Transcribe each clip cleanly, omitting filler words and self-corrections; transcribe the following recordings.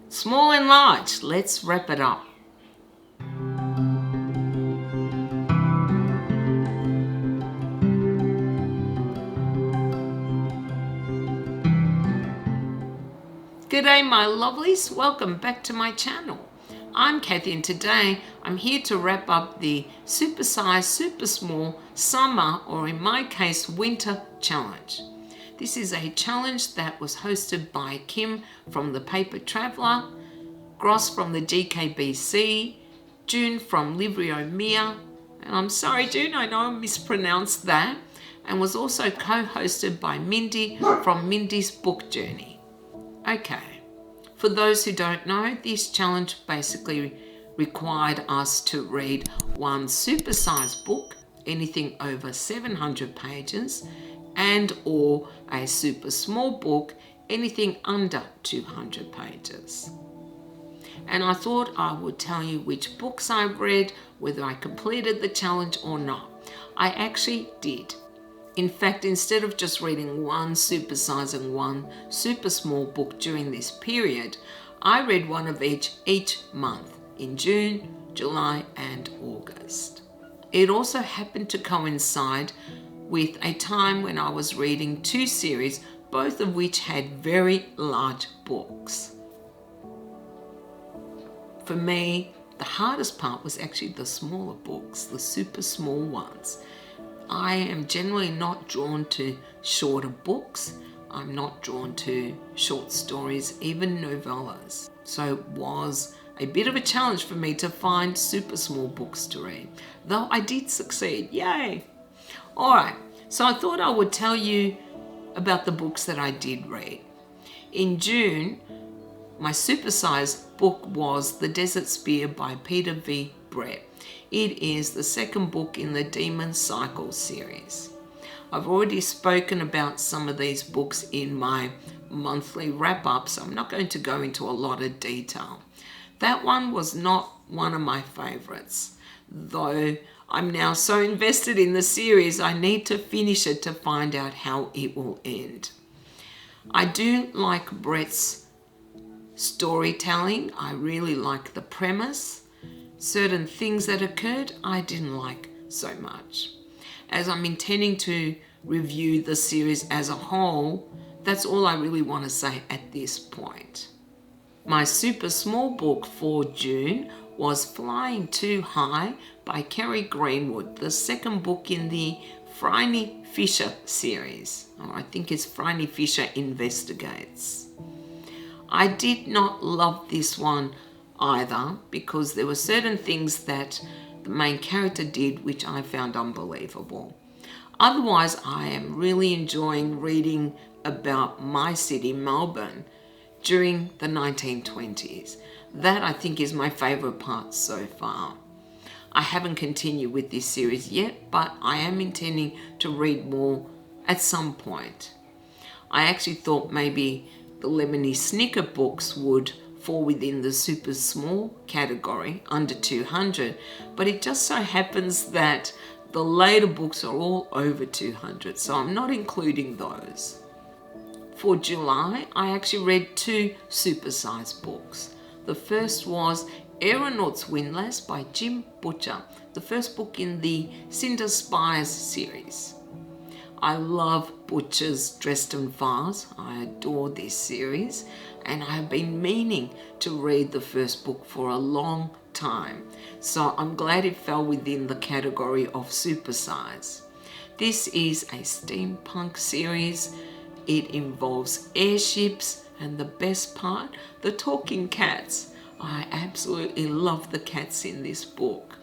Small and large, let's wrap it up. G'day my lovelies, welcome back to my channel. I'm Kathy and today I'm here to wrap up the Supersize Supersmall Summer, or in my case Winter Challenge. This is a challenge that was hosted by Kim from the Paper Traveller, Grozz from the GKBC, Jiun from Livrio Mia, and I'm sorry Jiun, I know I mispronounced that, and was also co-hosted by Mindy from Mindy's Book Journey. Okay, for those who don't know, this challenge basically required us to read one supersized book, anything over 700 pages, and or a super small book, anything under 200 pages. And I thought I would tell you which books I read, whether I completed the challenge or not. I actually did. In fact, instead of just reading one supersize and one super small book during this period, I read one of each month in June, July and August. It also happened to coincide with a time when I was reading two series, both of which had very large books. For me, the hardest part was actually the smaller books, the super small ones. I am generally not drawn to shorter books. I'm not drawn to short stories, even novellas. So it was a bit of a challenge for me to find super small books to read, though I did succeed, yay! Alright, so I thought I would tell you about the books that I did read. In June, my supersized book was The Desert Spear by Peter V. Brett. It is the second book in the Demon Cycle series. I've already spoken about some of these books in my monthly wrap-up, so I'm not going to go into a lot of detail. That one was not one of my favorites, though I'm now so invested in the series I need to finish it to find out how it will end. I do like Brett's storytelling. I really like the premise. Certain things that occurred I didn't like so much. As I'm intending to review the series as a whole, that's all I really want to say at this point. My super small book for June was Flying Too High by Kerry Greenwood, the second book in the Phryne Fisher series. Or I think it's Phryne Fisher Investigates. I did not love this one either, because there were certain things that the main character did which I found unbelievable. Otherwise, I am really enjoying reading about my city, Melbourne, during the 1920s. That I think is my favourite part so far. I haven't continued with this series yet, but I am intending to read more at some point. I actually thought maybe the Lemony Snicket books would fall within the super small category, under 200, but it just so happens that the later books are all over 200, so I'm not including those. For July, I actually read two supersized books. The first was Aeronaut's Windlass by Jim Butcher, the first book in the Cinder Spies series. I love Butcher's Dresden Files. I adore this series, and I have been meaning to read the first book for a long time, so I'm glad it fell within the category of supersize. This is a steampunk series. It involves airships, and the best part, the talking cats. I absolutely love the cats in this book.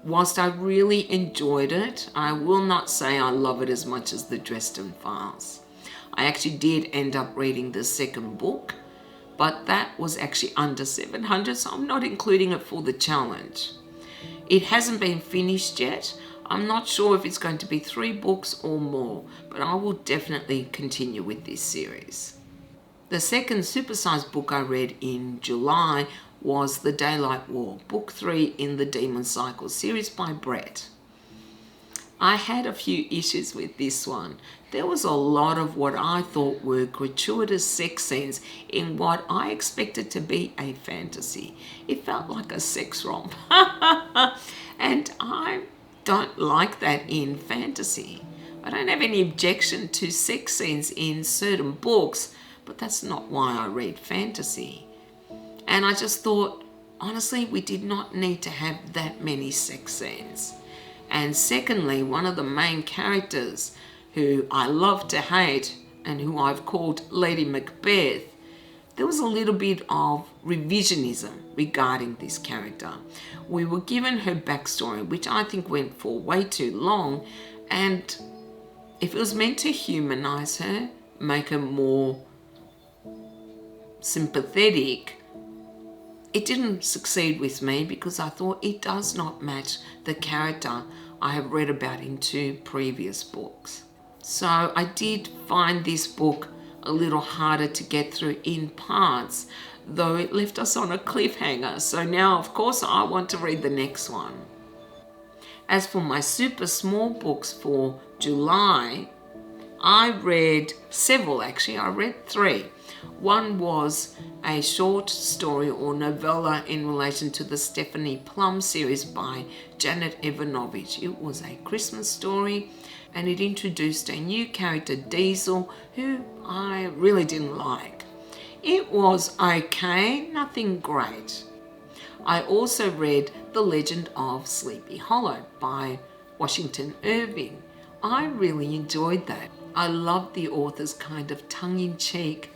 Whilst I really enjoyed it, I will not say I love it as much as the Dresden Files. I actually did end up reading the second book, but that was actually under 700, so I'm not including it for the challenge. It hasn't been finished yet. I'm not sure if it's going to be 3 books or more, but I will definitely continue with this series. The second supersized book I read in July was The Daylight War, book 3 in the Demon Cycle series by Brett. I had a few issues with this one. There was a lot of what I thought were gratuitous sex scenes in what I expected to be a fantasy. It felt like a sex romp. And I don't like that in fantasy. I don't have any objection to sex scenes in certain books, but that's not why I read fantasy. And I just thought, honestly, we did not need to have that many sex scenes. And secondly, one of the main characters who I love to hate and who I've called Lady Macbeth, there was a little bit of revisionism regarding this character. We were given her backstory, which I think went for way too long, and if it was meant to humanize her, make her more sympathetic, it didn't succeed with me because I thought it does not match the character I have read about in 2 previous books. So I did find this book a little harder to get through in parts, though it left us on a cliffhanger. So now, of course, I want to read the next one. As for my super small books for July, I read several actually. I read 3. One was a short story or novella in relation to the Stephanie Plum series by Janet Evanovich. It was a Christmas story and it introduced a new character, Diesel, who I really didn't like. It was okay, nothing great. I also read The Legend of Sleepy Hollow by Washington Irving. I really enjoyed that. I loved the author's kind of tongue-in-cheek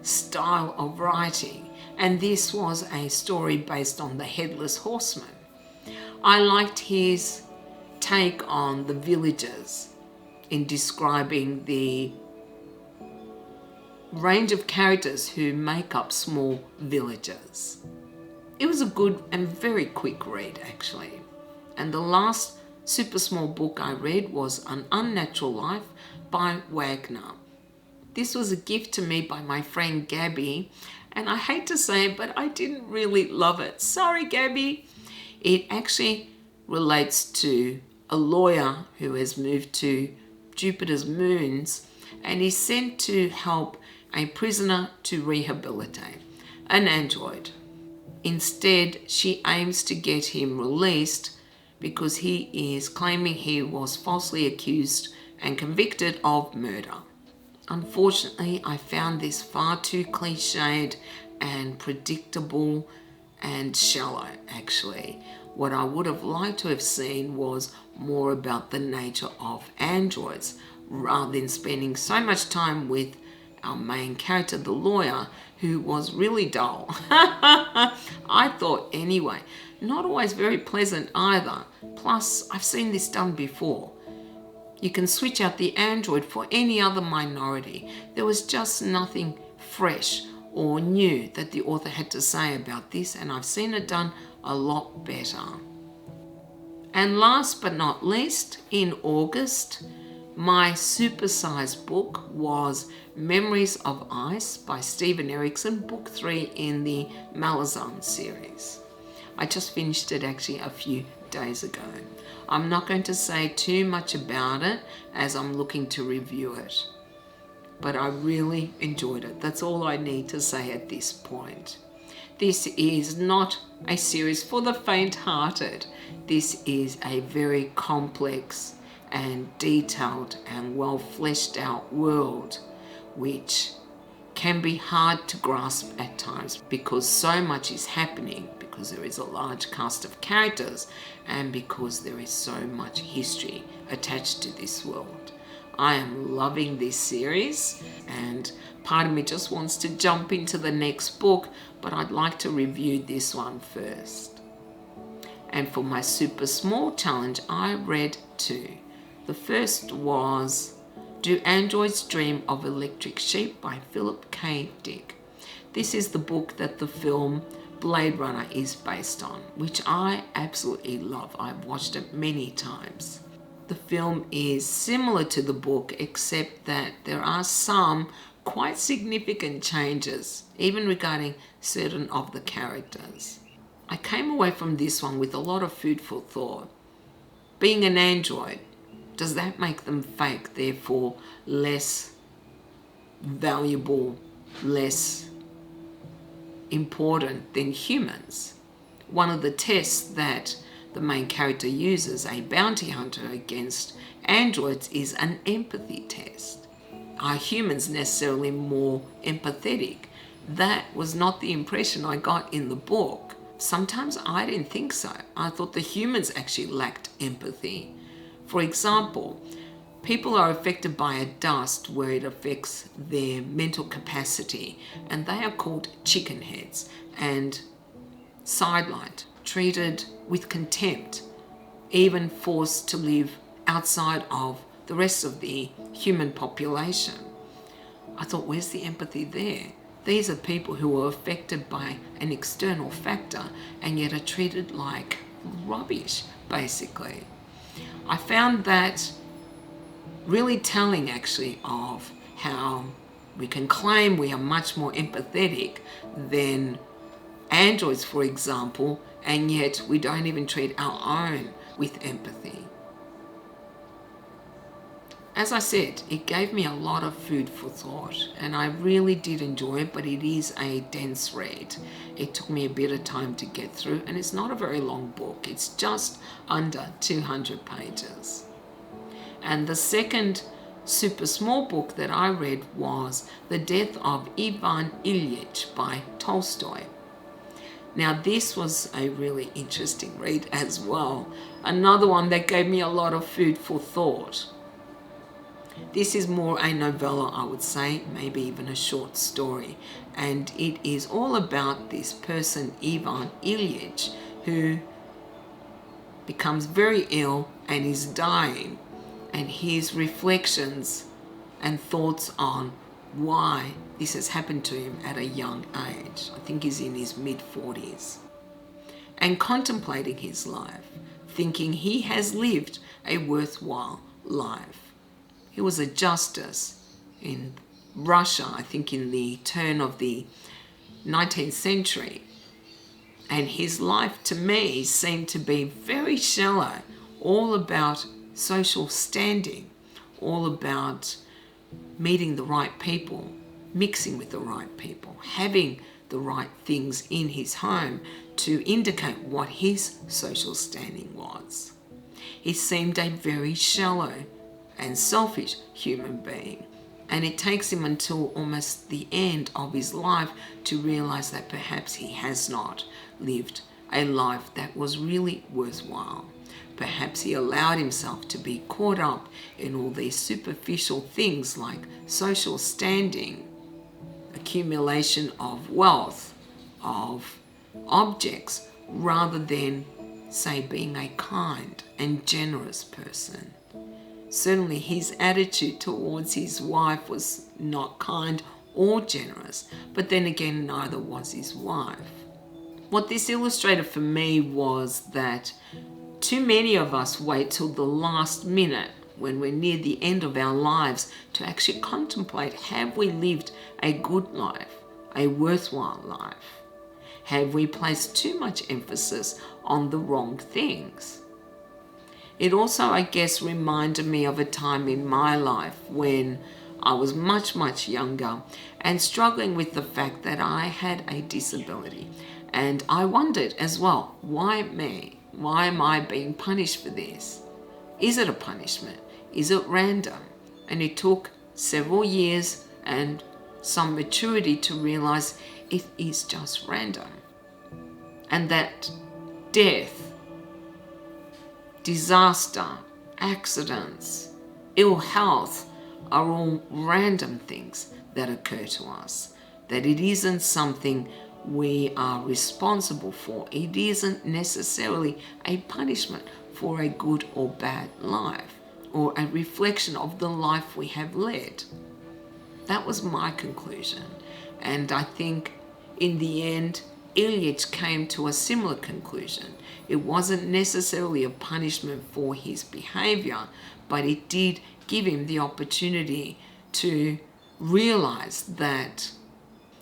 style of writing, and this was a story based on the Headless Horseman. I liked his take on the villagers in describing the range of characters who make up small villages. It was a good and very quick read actually. And the last super small book I read was An Unnatural Life by Wagner. This was a gift to me by my friend Gabby, and I hate to say it, but I didn't really love it. Sorry, Gabby. It actually relates to a lawyer who has moved to Jupiter's moons and is sent to help a prisoner to rehabilitate, an android. Instead, she aims to get him released because he is claiming he was falsely accused and convicted of murder. Unfortunately, I found this far too cliched and predictable and shallow, actually. What I would have liked to have seen was more about the nature of androids, rather than spending so much time with our main character, the lawyer, who was really dull. I thought anyway. Not always very pleasant either. Plus, I've seen this done before. You can switch out the android for any other minority. There was just nothing fresh or new that the author had to say about this, and I've seen it done a lot better. And last but not least, in August, my Supersize book was Memories of Ice by Stephen Erickson, book 3 in the Malazan series. I just finished it actually a few days ago. I'm not going to say too much about it as I'm looking to review it, but I really enjoyed it. That's all I need to say at this point. This is not a series for the faint-hearted. This is a very complex and detailed and well fleshed out world, which can be hard to grasp at times because so much is happening, because there is a large cast of characters and because there is so much history attached to this world. I am loving this series and part of me just wants to jump into the next book, but I'd like to review this one first. And for my super small challenge, I read 2. The first was Do Androids Dream of Electric Sheep by Philip K. Dick. This is the book that the film Blade Runner is based on, which I absolutely love. I've watched it many times. The film is similar to the book, except that there are some quite significant changes, even regarding certain of the characters. I came away from this one with a lot of food for thought. Being an android, Does that make them fake, therefore less valuable, less important than humans? One of the tests that the main character uses, a bounty hunter, against androids is an empathy test. Are humans necessarily more empathetic? That was not the impression I got in the book. Sometimes I didn't think so. I thought the humans actually lacked empathy. For example, people are affected by a dust where it affects their mental capacity, and they are called chicken heads and sidelined, treated with contempt, even forced to live outside of the rest of the human population. I thought, where's the empathy there? These are people who are affected by an external factor and yet are treated like rubbish, basically. I found that really telling, actually, of how we can claim we are much more empathetic than androids, for example, and yet we don't even treat our own with empathy. As I said, it gave me a lot of food for thought, and I really did enjoy it, but it is a dense read. It took me a bit of time to get through, and it's not a very long book. It's just under 200 pages. And the second super small book that I read was The Death of Ivan Ilyich by Tolstoy. Now, this was a really interesting read as well. Another one that gave me a lot of food for thought. This is more a novella, I would say, maybe even a short story. And it is all about this person, Ivan Ilyich, who becomes very ill and is dying, and his reflections and thoughts on why this has happened to him at a young age. I think he's in his mid-40s. And contemplating his life, thinking he has lived a worthwhile life. He was a justice in Russia, I think in the turn of the 19th century. And his life, to me, seemed to be very shallow, all about social standing, all about meeting the right people, mixing with the right people, having the right things in his home to indicate what his social standing was. He seemed a very shallow and selfish human being, and it takes him until almost the end of his life to realize that perhaps he has not lived a life that was really worthwhile. Perhaps he allowed himself to be caught up in all these superficial things like social standing, accumulation of wealth, of objects, rather than, say, being a kind and generous person. Certainly his attitude towards his wife was not kind or generous, but then again, neither was his wife. What this illustrated for me was that too many of us wait till the last minute when we're near the end of our lives to actually contemplate, have we lived a good life, a worthwhile life? Have we placed too much emphasis on the wrong things? It also, I guess, reminded me of a time in my life when I was much, much younger and struggling with the fact that I had a disability. And I wondered as well, why me? Why am I being punished for this? Is it a punishment? Is it random? And it took several years and some maturity to realize it is just random. And that death, disaster, accidents, ill health are all random things that occur to us. That it isn't something we are responsible for. It isn't necessarily a punishment for a good or bad life, or a reflection of the life we have led. That was my conclusion. And I think in the end, Ilyich came to a similar conclusion. It wasn't necessarily a punishment for his behavior, but it did give him the opportunity to realize that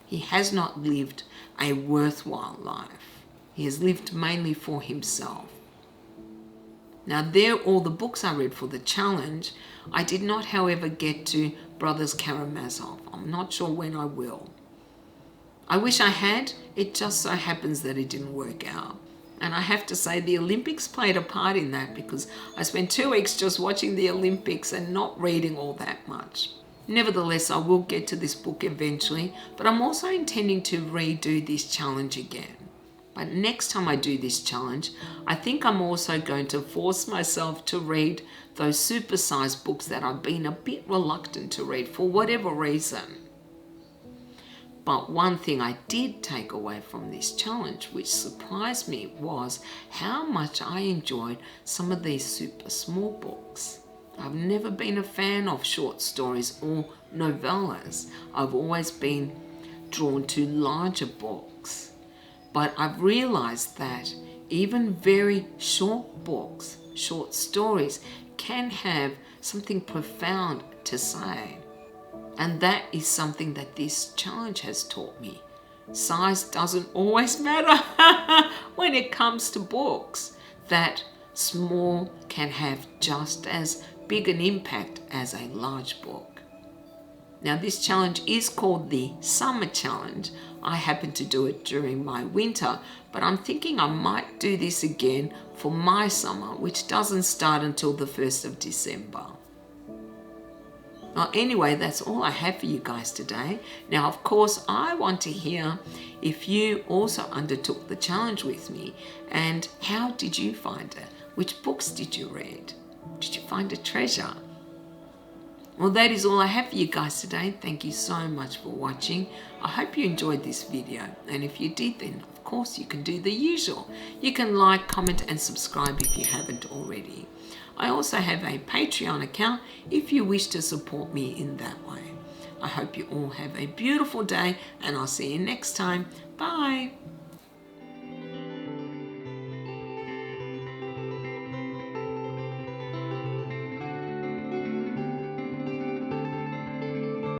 he has not lived a worthwhile life. He has lived mainly for himself. Now, they're all the books I read for the challenge. I did not, however, get to Brothers Karamazov. I'm not sure when I will. I wish I had. It just so happens that it didn't work out. And I have to say the Olympics played a part in that, because I spent 2 weeks just watching the Olympics and not reading all that much. Nevertheless, I will get to this book eventually, but I'm also intending to redo this challenge again. But next time I do this challenge, I think I'm also going to force myself to read those Supersize books that I've been a bit reluctant to read for whatever reason. But one thing I did take away from this challenge, which surprised me, was how much I enjoyed some of these Supersmall books. I've never been a fan of short stories or novellas. I've always been drawn to larger books. But I've realized that even very short books, short stories, can have something profound to say. And that is something that this challenge has taught me. Size doesn't always matter when it comes to books. That small can have just as big an impact as a large book. Now, this challenge is called the Summer Challenge. I happened to do it during my winter, but I'm thinking I might do this again for my summer, which doesn't start until the 1st of December. Well, anyway, that's all I have for you guys today. Now, of course, I want to hear if you also undertook the challenge with me, and how did you find it? Which books did you read? Did you find a treasure? Well, that is all I have for you guys today. Thank you so much for watching. I hope you enjoyed this video, and if you did, then of course you can do the usual. You can like, comment and subscribe if you haven't already. I also have a Patreon account if you wish to support me in that way. I hope you all have a beautiful day, and I'll see you next time. Bye.